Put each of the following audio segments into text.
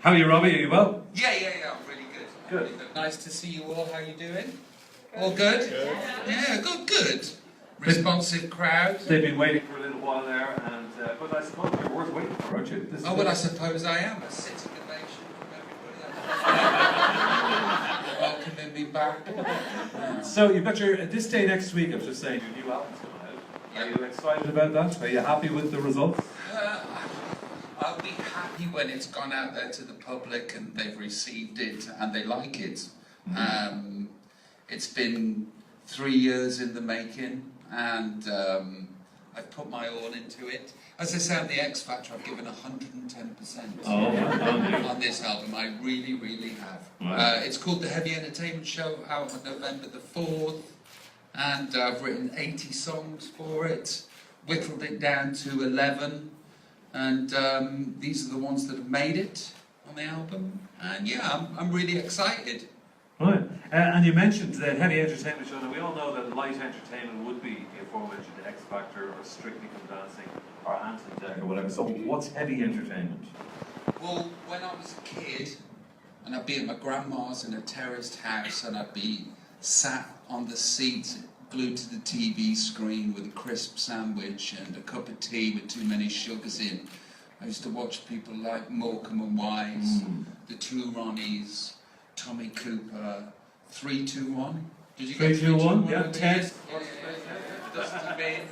How are you, Robbie? Are you well? Yeah, I'm really good. Good. Really good. Nice to see you all. How are you doing? All good? Yeah, good. Responsive crowd. They've been waiting for a little while there, and but I suppose you're worth waiting for, aren't you? Oh, well, I suppose I am. A sitting ovation from everybody. Welcoming me back. So you've got this day next week, I was just saying, your new album's coming out. Are you excited about that? Are you happy with the results? I'll be happy when it's gone out there to the public and they've received it and they like it. It's been 3 years in the making, and I've put my all into it. As I say on the X Factor, I've given 110% on this album. I really have. It's called The Heavy Entertainment Show, out on November the 4th, and I've written 80 songs for it, whittled it down to 11. And these are the ones that have made it on the album. And yeah, I'm really excited. Right. And you mentioned the Heavy Entertainment Show. Now, we all know that light entertainment would be the aforementioned X Factor or Strictly Come Dancing or Anthem Deck or whatever. So what's heavy entertainment? Well, when I was a kid, and I'd be at my grandma's in a terraced house, and I'd be sat on the seat glued to the TV screen with a crisp sandwich and a cup of tea with too many sugars in. I used to watch people like Morecambe and Wise, the Two Ronnies, Tommy Cooper, 3-2-1. Did you get 3-2-1? Yeah, 10. Dusty Bin.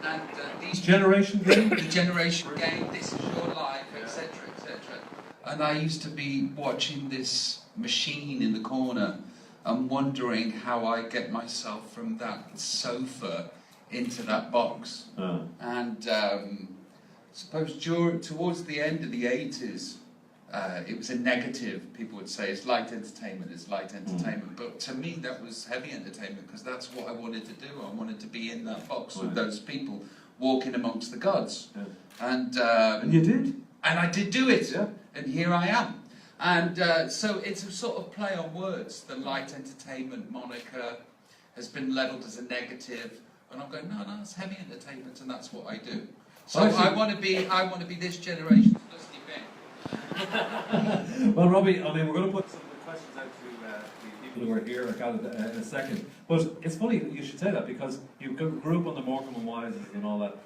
And these Generation Game? The Generation Game, This Is Your Life, etc. And I used to be watching this machine in the corner and wondering how I get myself from that sofa into that box. And suppose towards the end of the 80s, it was a negative. People would say it's light entertainment, but to me that was heavy entertainment, because that's what I wanted to do. I wanted to be in that box with those people walking amongst the gods. And you did? And I did do it, and here I am. And so it's a sort of play on words. The light entertainment moniker has been levelled as a negative, and I'm going, no, it's heavy entertainment, and that's what I do. So I want to be this generation's Dusty Bin. Well, Robbie, I mean, we're going to put some of the questions out to the people who are here in a second. But it's funny that you should say that, because you grew up on the Morecambe and Wises and all that.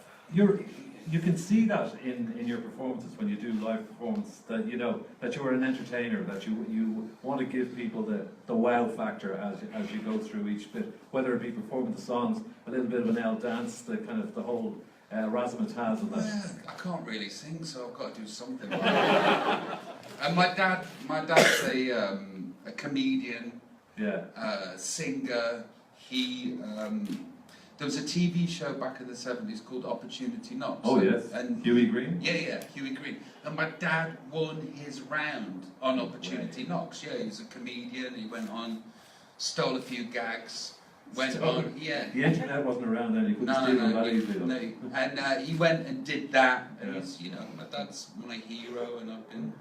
You can see that in your performances, when you do live performance, that you know that you are an entertainer, that you want to give people the wow factor as you go through each bit, whether it be performing the songs, a little bit of an L dance, the kind of the whole razzmatazz and that. Well, I can't really sing, so I've got to do something. And my dad's a comedian, singer. There was a TV show back in the 70s called Opportunity Knocks. Oh, yes. And Huey Green? Yeah, Huey Green. And my dad won his round on Opportunity Knocks. Yeah, he was a comedian. He went on, stole a few gags, went on. Yeah. The internet wasn't around then. You couldn't steal them that easily. No. And he went and did that. And he's, my dad's my hero, and I've been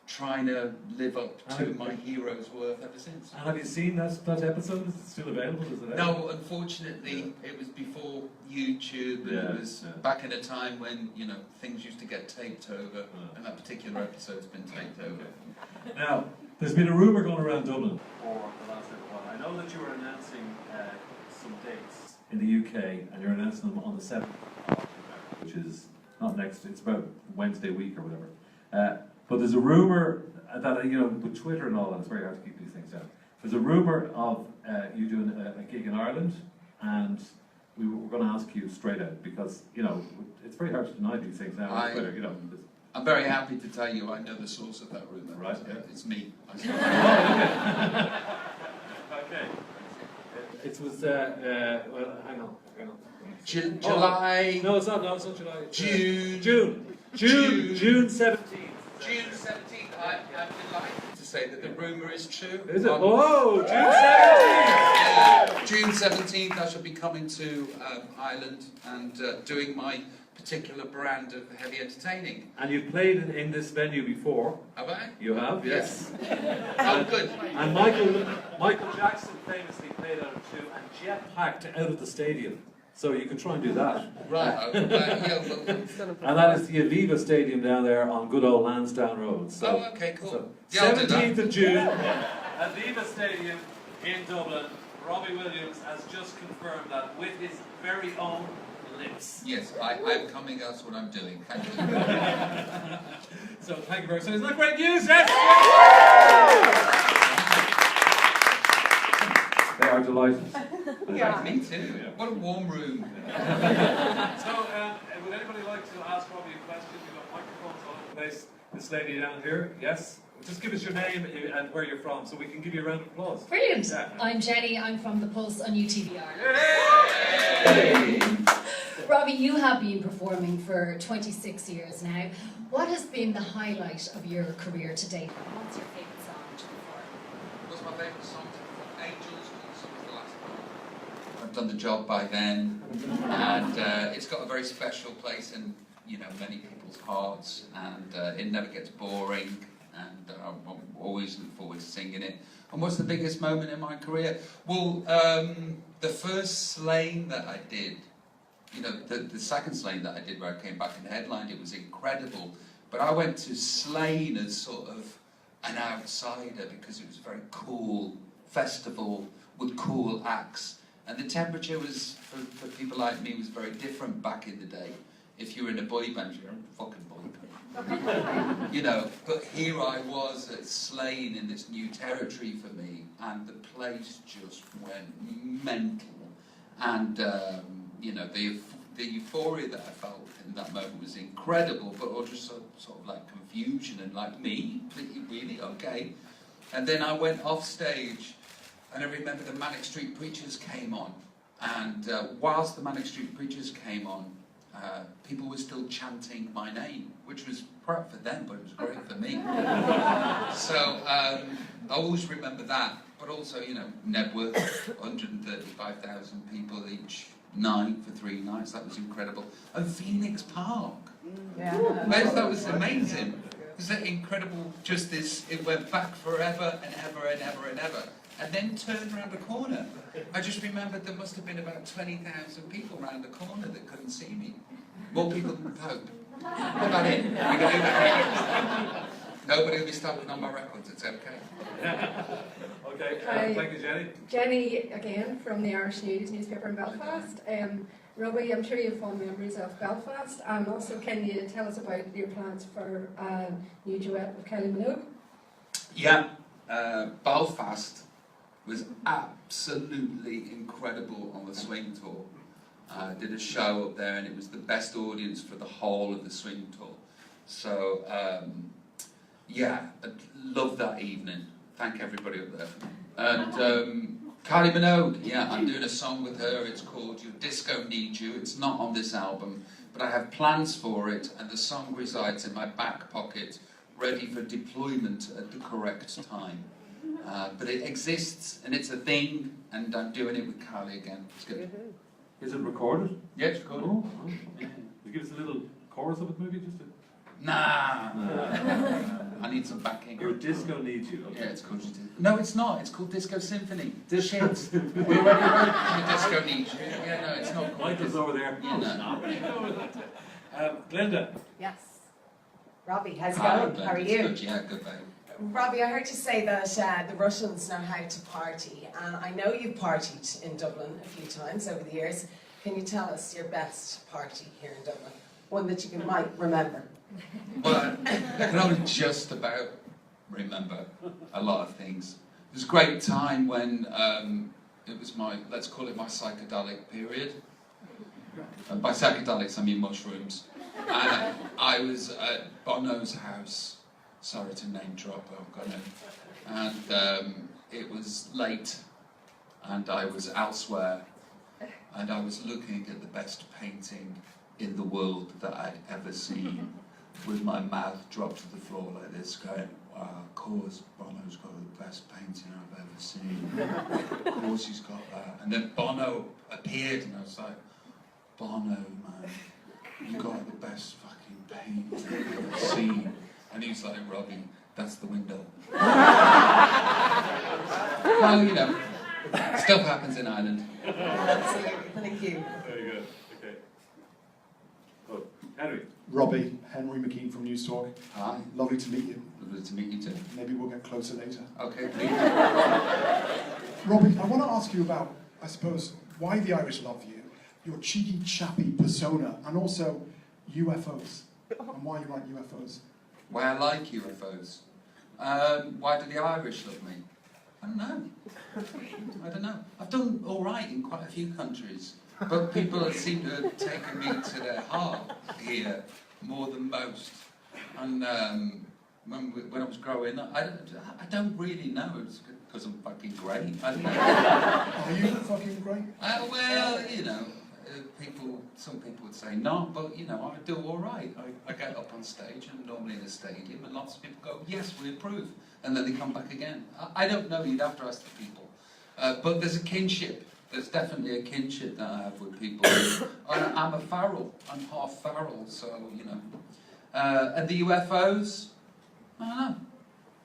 trying to live up to my hero's worth ever since. And have you seen that episode? Is it still available? Is it out? No, unfortunately, it was before YouTube, and it was back in a time when things used to get taped over, and that particular episode's been taped over. Now, there's been a rumour going around Dublin for the last little while. I know that you were announcing some dates in the UK, and you're announcing them on the 7th of October, which is not next. It's about Wednesday week or whatever. But there's a rumour that, with Twitter and all that, it's very hard to keep these things down. There's a rumour of you doing a gig in Ireland, and we were going to ask you straight out, because, it's very hard to deny these things now on Twitter, I'm very happy to tell you I know the source of that rumour. Right, It's me. Okay. It was, well, hang on. July. No, it's not July. June 17th. June 17th, I'm delighted to say that the rumour is true. Is it? Oh, June 17th! June 17th, I shall be coming to Ireland and doing my particular brand of heavy entertaining. And you've played in this venue before. Have I? You have, yes. Oh, good. And Michael Jackson famously played out of two and jet-packed out of the stadium. So you can try and do that. Right. Yeah, well, And that is the Aviva Stadium down there on good old Lansdowne Road. So, oh, okay, cool. so Yeah, I'll do that. 17th of June, Aviva Stadium in Dublin. Robbie Williams has just confirmed that with his very own lips. Yes, I'm coming, that's what I'm doing. Thank you. So thank you very much. Isn't that great news? Yes! They are delighted. Yeah. Me too. What a warm room. So, would anybody like to ask Robbie a question? We've got microphones all over the place. This lady down here, yes? Just give us your name and where you're from so we can give you a round of applause. Brilliant. Yeah. I'm Jenny, I'm from The Pulse on UTVR. Yay! Robbie, you have been performing for 26 years now. What has been the highlight of your career to date? What's your favourite song to perform? What's my favourite song to perform? Angels, because it was the last one. I've done the job by then, and it's got a very special place in many people's hearts, and it never gets boring, and I always look forward to singing it. And what's the biggest moment in my career? Well, the first Slane that I did, the second Slane that I did where I came back and headlined, it was incredible. But I went to Slane as sort of an outsider because it was a very cool festival with cool acts. And the temperature was, for people like me, was very different back in the day. If you were in a boy band, you're in a fucking boy band. But here I was at Slane in this new territory for me, and the place just went mental. And, the euphoria that I felt in that moment was incredible, but also sort of like confusion and like me, really, okay. And then I went off stage, and I remember the Manic Street Preachers came on, and whilst the Manic Street Preachers came on, people were still chanting my name, which was crap for them, but it was great for me. So I always remember that, but also, Nebworth, 135,000 people each night for 3 nights, that was incredible. And Phoenix Park, that was amazing. It was incredible, just this, it went back forever and ever and ever and ever. And then turned around the corner. I just remembered there must have been about 20,000 people around the corner that couldn't see me. More people than the Pope. What about it? We can do that. Nobody will be stopping on my records, it's okay. Okay, thank you, Jenny. Jenny, again, from the Irish News newspaper in Belfast. Robbie, I'm sure you have fond memories of Belfast. And also, can you tell us about your plans for a new duet with Kelly Minogue? Yeah, Belfast was absolutely incredible on the swing tour. Did a show up there, and it was the best audience for the whole of the swing tour. So, yeah, I loved that evening. Thank everybody up there. And Kylie Minogue, yeah, I'm doing a song with her. It's called Your Disco Needs You. It's not on this album, but I have plans for it, and the song resides in my back pocket, ready for deployment at the correct time. But it exists, and it's a thing, and I'm doing it with Kylie again. It's good. Is it recorded? Yeah, it's recorded. Oh, yeah. You give us a little chorus of it, maybe, just to... Nah. I need some backing. Your disco needs you. Okay. Yeah, it's called. No, it's not. It's called Disco Symphony. Disco Shit. Symphony. We already wrote the Disco Needs You. Yeah, no, it's not. Michael's over there. Yeah, no. Glenda. Yes. Robbie, how's it Hi, going? Glenn. How are It's you? good, yeah, good, babe. Robbie, I heard you say that the Russians know how to party, and I know you've partied in Dublin a few times over the years. Can you tell us your best party here in Dublin? One that you might remember. Well, I can only just about remember a lot of things. It was a great time when it was my, let's call it my psychedelic period. And by psychedelics, I mean mushrooms. And I was at Bono's house. Sorry to name drop, I'm gonna. And it was late, and I was elsewhere, and I was looking at the best painting in the world that I'd ever seen, with my mouth dropped to the floor like this, going, wow, of course Bono's got the best painting I've ever seen. Of course he's got that. And then Bono appeared, and I was like, Bono, man, you got the best fucking painting I've ever seen. And he was like, Robbie, that's the window. Well, you know, stuff happens in Ireland. Absolutely, thank you. Very good. Robbie, Henry McKean from News Talk. Hi, Lovely to meet you. lovely to meet you too. Maybe we'll get closer later. Okay, please. Robbie, I want to ask you about, I suppose, why the Irish love you, your cheeky, chappy persona, and also UFOs, and why you like UFOs. Why I like UFOs. Why do the Irish love me? I don't know. I don't know. I've done all right in quite a few countries, but people seem to have taken me to their heart here more than most. And when I was growing up, I don't really know. It's because I'm fucking great. I don't know. Are you fucking great? Well, you know, some people would say not, but you know, I do all right. I get up on stage, and normally in a stadium, and lots of people go, yes, we approve, and then they come back again. I don't know, you'd have to ask the people. But there's a kinship. There's definitely a kinship that I have with people. I'm a feral. I'm half feral, so, you know. And the UFOs, I don't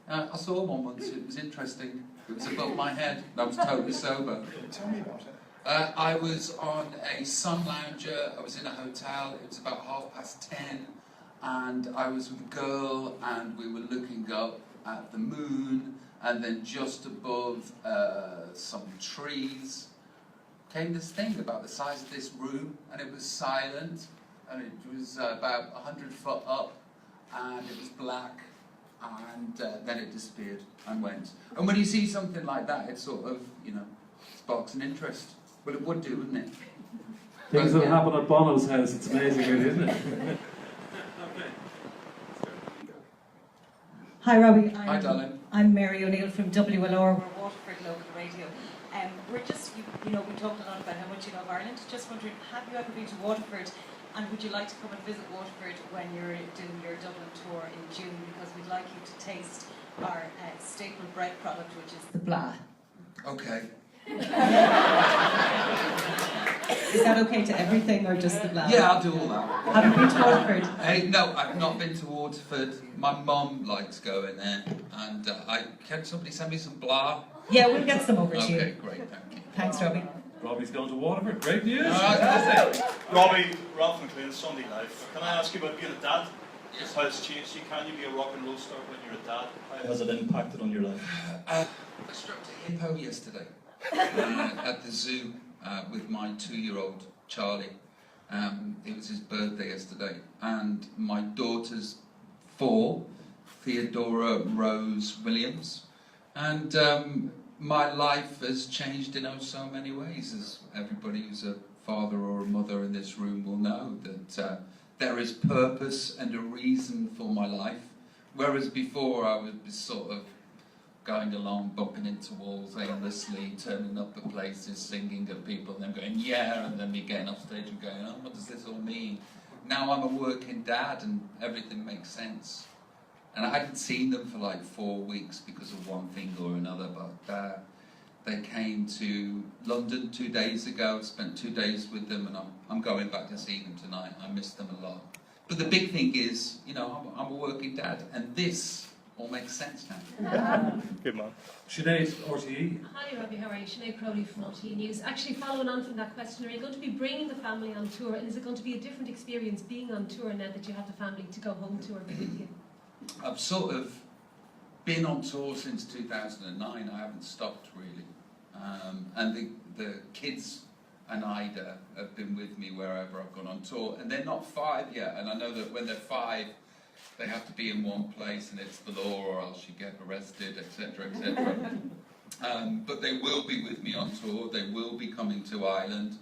know. I saw one once, it was interesting. It was above my head, I was totally sober. Tell me about it. I was on a sun lounger, I was in a hotel, it was about 10:30, and I was with a girl, and we were looking up at the moon, and then just above some trees came this thing about the size of this room, and it was silent, and it was about 100 foot up, and it was black, and then it disappeared and went. And when you see something like that, it sort of, you know, sparks an interest. Well, it would do, wouldn't it? Things that happen at Bono's house, it's amazing, really, isn't it? Hi Robbie, Hi darling. I'm Mary O'Neill from WLR, we're Waterford Local Radio. We're just, you know, we talked a lot about how much you love Ireland. Just wondering, have you ever been to Waterford, and would you like to come and visit Waterford when you're doing your Dublin tour in June? Because we'd like you to taste our staple bread product, which is the blah. Okay. Is that okay to everything, or just the blah? Yeah, I'll do all that. Have you been to Waterford? Hey, no, I've not been to Waterford. My mum likes going there, and can somebody send me some blah? Yeah, we'll get some over to you. Okay, great, thank you. Thanks, Robbie. Robbie's going to Waterford, great news! Robbie, Ralph McLean's Sunday Life. Can I ask you about being a dad? Just how it's changed you. Can you be a rock and roll star when you're a dad? How has it impacted on your life? I stroked a hippo yesterday at the zoo with my 2-year-old Charlie. It was his birthday yesterday, and my daughter's 4, Theodora Rose Williams, and my life has changed in so many ways, as everybody who's a father or a mother in this room will know, that there is purpose and a reason for my life, whereas before I was sort of going along, bumping into walls aimlessly, turning up at places, singing at people, and then going, yeah, and then me getting off stage and going, oh, what does this all mean? Now I'm a working dad and everything makes sense. And I hadn't seen them for like 4 weeks because of one thing or another, but they came to London 2 days ago, spent 2 days with them, and I'm going back to see them tonight. I miss them a lot. But the big thing is, you know, I'm a working dad, and this all makes sense now. Good man. Sinead, RTE. Hi Robbie, how are you? Sinead Crowley from RTE News. Actually, following on from that question, are you going to be bringing the family on tour, and is it going to be a different experience being on tour now that you have the family to go home to or be with you? I've sort of been on tour since 2009. I haven't stopped really, and the kids and Ida have been with me wherever I've gone on tour, and they're not 5 yet, and I know that when they're 5 they have to be in one place and it's the law or else you get arrested, etc, etc. But they will be with me on tour, they will be coming to Ireland.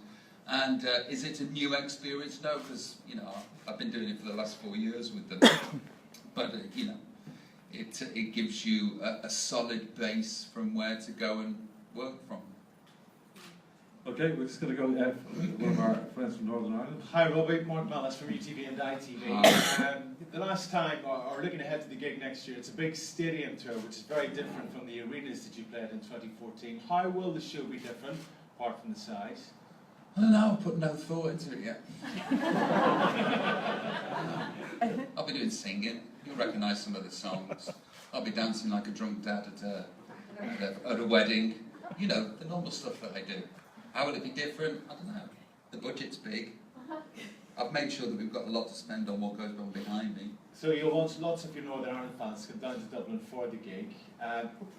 And is it a new experience? No, because, you know, I've been doing it for the last 4 years with them. But, you know, it gives you a solid base from where to go and work from. Okay, we're just going to go one of our friends from Northern Ireland. Hi Robbie, Mark Mallis from UTV and ITV. The last time, or looking ahead to the gig next year, it's a big stadium tour, which is very different from the arenas that you played in 2014. How will the show be different, apart from the size? I don't know, I've put no thought into it yet. I'll be doing singing, you'll recognise some of the songs. I'll be dancing like a drunk dad at a wedding. You know, the normal stuff that I do. How will it be different? I don't know. The budget's big. I've made sure that we've got a lot to spend on what goes on behind me. So you'll want lots of your Northern Ireland fans to come down to Dublin for the gig.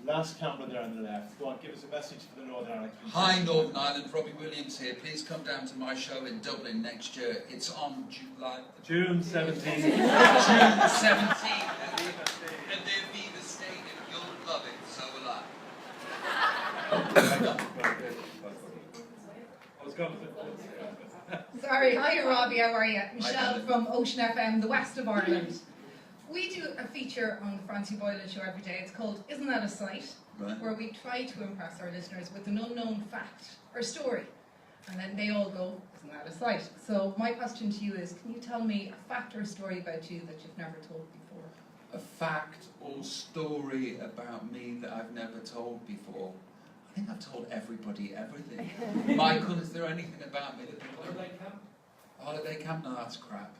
Last camera there on the left. Go on, give us a message for the Northern Ireland community. Hi Northern Ireland, Robbie Williams here. Please come down to my show in Dublin next year. It's on June 17th. June 17th. And there'll be the stadium. You'll love it. So will I. I was going to Sorry, hi Robbie, how are you? Michelle from Ocean FM, the west of Ireland. We do a feature on the Francie Boylan show every day. It's called Isn't That a Sight? Right. Where we try to impress our listeners with an unknown fact or story. And then they all go, Isn't that a sight? So my question to you is, can you tell me a fact or story about you that you've never told before? A fact or story about me that I've never told before. I think I've told everybody everything. Michael, is there anything about me that people don't... Holiday camp? No, that's crap.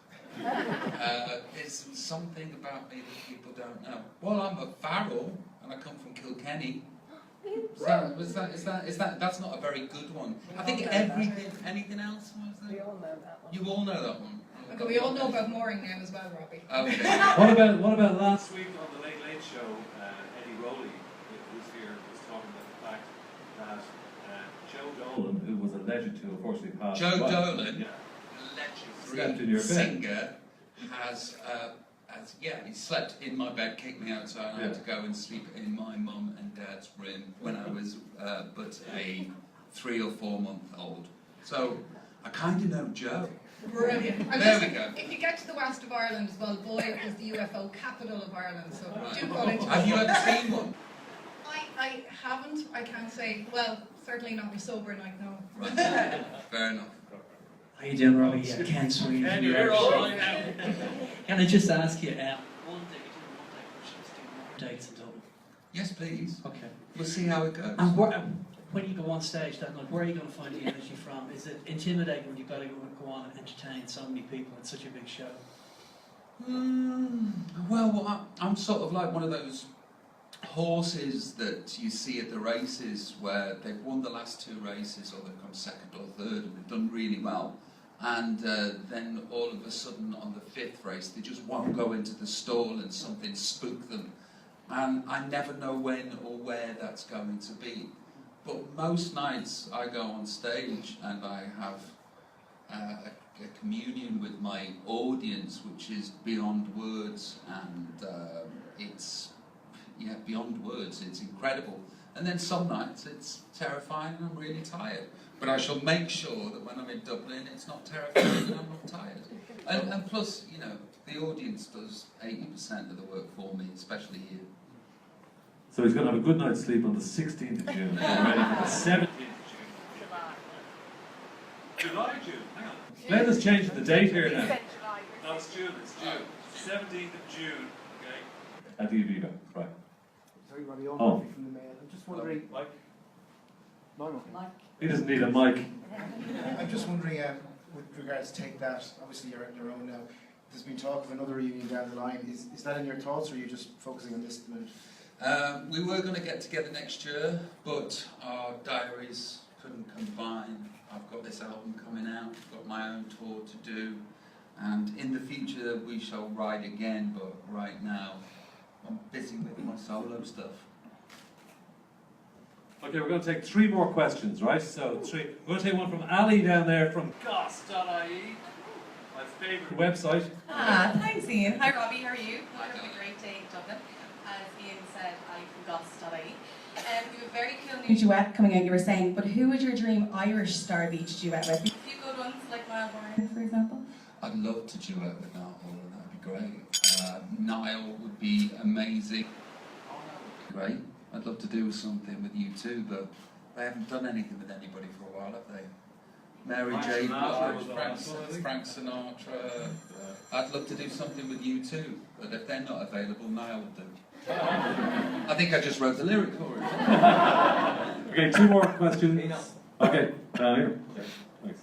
Is there something about me that people don't know? Well, I'm a Farrell, and I come from Kilkenny. That's not a very good one. I think everything... Anything else? We all know that one. You all know that one? Okay, we all know about mooring now as well, Robbie. Okay. What about last week on the Late Late Show? Eddie Rowley, who's here, was talking about the fact that Joe Dolan, who was a legend who unfortunately passed Joe away, Dolan, slept in legendary your bed. singer, has he slept in my bed, kicked me outside. I had to go and sleep in my mum and dad's room when I was but a 3 or 4 month old. So I kind of know Joe. Brilliant. And There listen, we go. if you get to the west of Ireland as well, Boyle is the UFO capital of Ireland, so do call into Have you ever seen one? I haven't, I can't say, well, certainly not on a sober night, no. Right. Fair enough. How you doing, Robbie? Ken Sweeney. And you're all right now. Can I just ask you, one day we should just do more dates in Dublin? Yes, please. Okay. We'll see how it goes. And when you go on stage that night, where are you going to find the energy from? Is it intimidating when you've got to go on and entertain so many people in such a big show? Well, I'm sort of like one of those horses that you see at the races where they've won the last 2 races, or they've come 2nd or 3rd and they've done really well, and then all of a sudden on the 5th race they just won't go into the stall and something spooked them, and I never know when or where that's going to be. But most nights I go on stage and I have a communion with my audience which is beyond words, and it's beyond words. It's incredible. And then some nights it's terrifying and I'm really tired. But I shall make sure that when I'm in Dublin it's not terrifying and I'm not tired. And plus, the audience does 80% of the work for me, especially here. So he's going to have a good night's sleep on the 16th of June, and ready for the 17th of June. July, June, hang on. Let us change the date here now. No, it's June, 17th of June, okay? At the Aviva, right. Sorry, Robbie, Oh. from the Mail. I'm just wondering... Mike? No. He doesn't need a mic. I'm just wondering, with regards to Take That, obviously you're on your own now. There's been talk of another reunion down the line. Is that in your thoughts, or are you just focusing on this at the minute? We were going to get together next year, but our diaries couldn't combine. I've got this album coming out, I've got my own tour to do, and in the future we shall ride again, but right now I'm busy with my solo stuff. Okay, we're going to take 3 more questions, right? So 3. We're going to take one from Ali down there from goss.ie, my favourite website. Thanks Ian. Hi Robbie, how are you? Hope you're having a great day in Dublin. As Ian said, I'm from goss.ie. You have a very cool new duet coming out, you were saying, but who would your dream Irish Star Beach duet with? A few good ones, like Niall Horan, for example. I'd love to duet with Niall Horan, that'd be great. Niall would be amazing. Great. I'd love to do something with you too, but they haven't done anything with anybody for a while, have they? Mary J. Blige, Frank Sinatra. I'd love to do something with you too, but if they're not available, Niall would do. I think I just wrote the lyric for it. Okay, 2 more questions. Okay, down here. Thanks.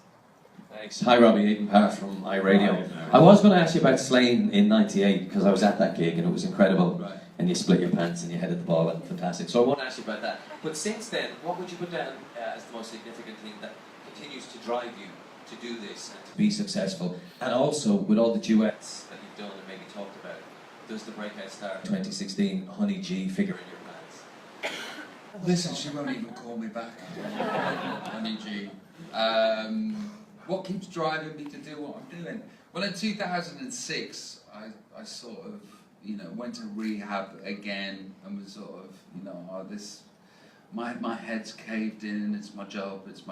Thanks. Hi Robbie, Aidan Parr from iRadio. I was going to ask you about Slane in '98 because I was at that gig and it was incredible. Right. And you split your pants and you headed the ball and fantastic. So I want to ask you about that. But since then, what would you put down as the most significant thing that continues to drive you to do this and to be successful? And also, with all the duets that you've done and maybe talked about, does the Breakout Star 2016 Honey G figure in your plans? Listen, she won't even call me back. Honey G. What keeps driving me to do what I'm doing? Well, in 2006, I sort of, went to rehab again and was sort of, my head's caved in, it's my job that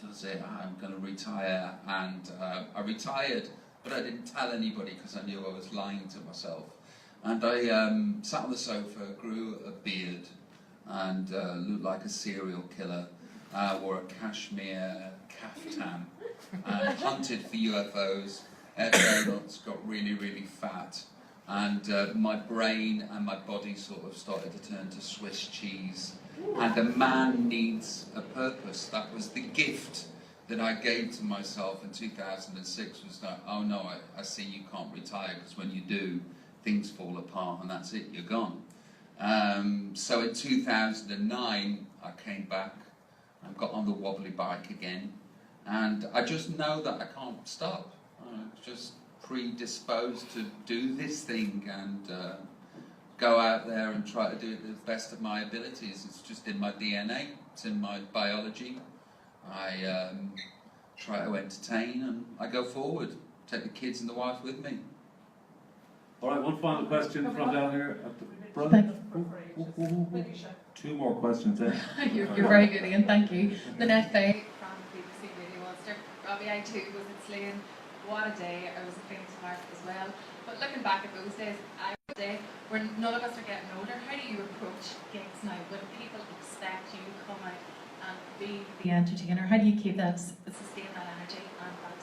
does it, I'm going to retire. And I retired, but I didn't tell anybody because I knew I was lying to myself. And I sat on the sofa, grew a beard, and looked like a serial killer. Wore a cashmere caftan, and hunted for UFOs. Got really, really fat, and my brain and my body sort of started to turn to Swiss cheese. And a man needs a purpose. That was the gift that I gave to myself in 2006. Was that, oh no, I see you can't retire, because when you do, things fall apart, and that's it, you're gone. So in 2009, I came back and got on the wobbly bike again, and I just know that I can't stop. I'm just predisposed to do this thing and go out there and try to do it to the best of my abilities. It's just in my DNA, it's in my biology. I try to entertain and I go forward, take the kids and the wife with me. All right, one final question from down here at the front. Two more questions then. You're very good, Ian, thank you. Lynette Fay from BBC Radio Ulster. Robbie, I too was in Slane. What a day. I was in Phoenix Park as well. But looking back at those days, I was a day where none of us are getting older. How do you approach gigs now when people expect you to come out and be the entertainer? How do you keep that, sustain that energy and that,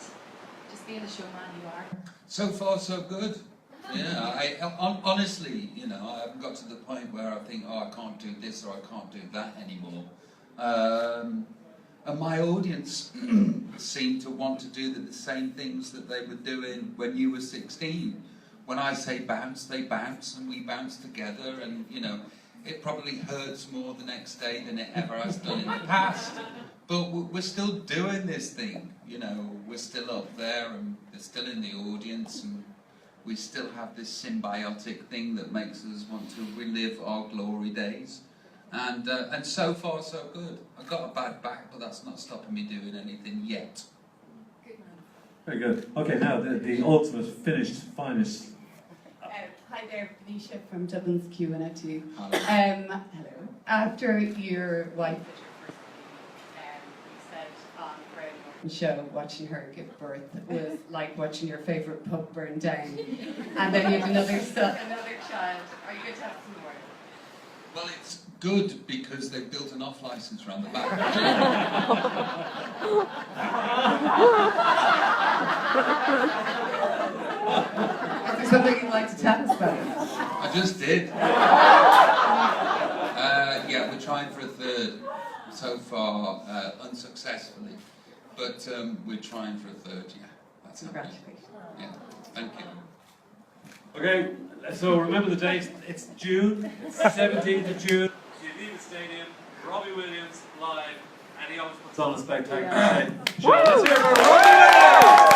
just being the showman you are? So far, so good. Yeah, honestly, I haven't got to the point where I think, oh, I can't do this or I can't do that anymore. And my audience seem to want to do the same things that they were doing when you were 16. When I say bounce, they bounce, and we bounce together, and, it probably hurts more the next day than it ever has done in the past. But we're still doing this thing, we're still up there, and they're still in the audience, and we still have this symbiotic thing that makes us want to relive our glory days. And so far, so good. I got a bad back, but that's not stopping me doing anything yet. Very good. Okay, now the ultimate, finest. Hi there, Benicia from Dublin's Q&A2. Hello. Hello. After your wife you said on the Graham Norton show, watching her give birth was like watching your favourite pub burn down. And then you have another child. Are you going to have some more? Well, it's good because they've built an off-licence around the back. Is there something you'd like to tell us about? I just did. Yeah, we're trying for a third. So far, unsuccessfully. But we're trying for a third, yeah. That's Congratulations. Yeah, thank you. Okay, so remember the date, it's June, it's 17th of June. United Stadium, Robbie Williams live, and he always puts on a spectacular show. Let's hear it for Robbie Williams!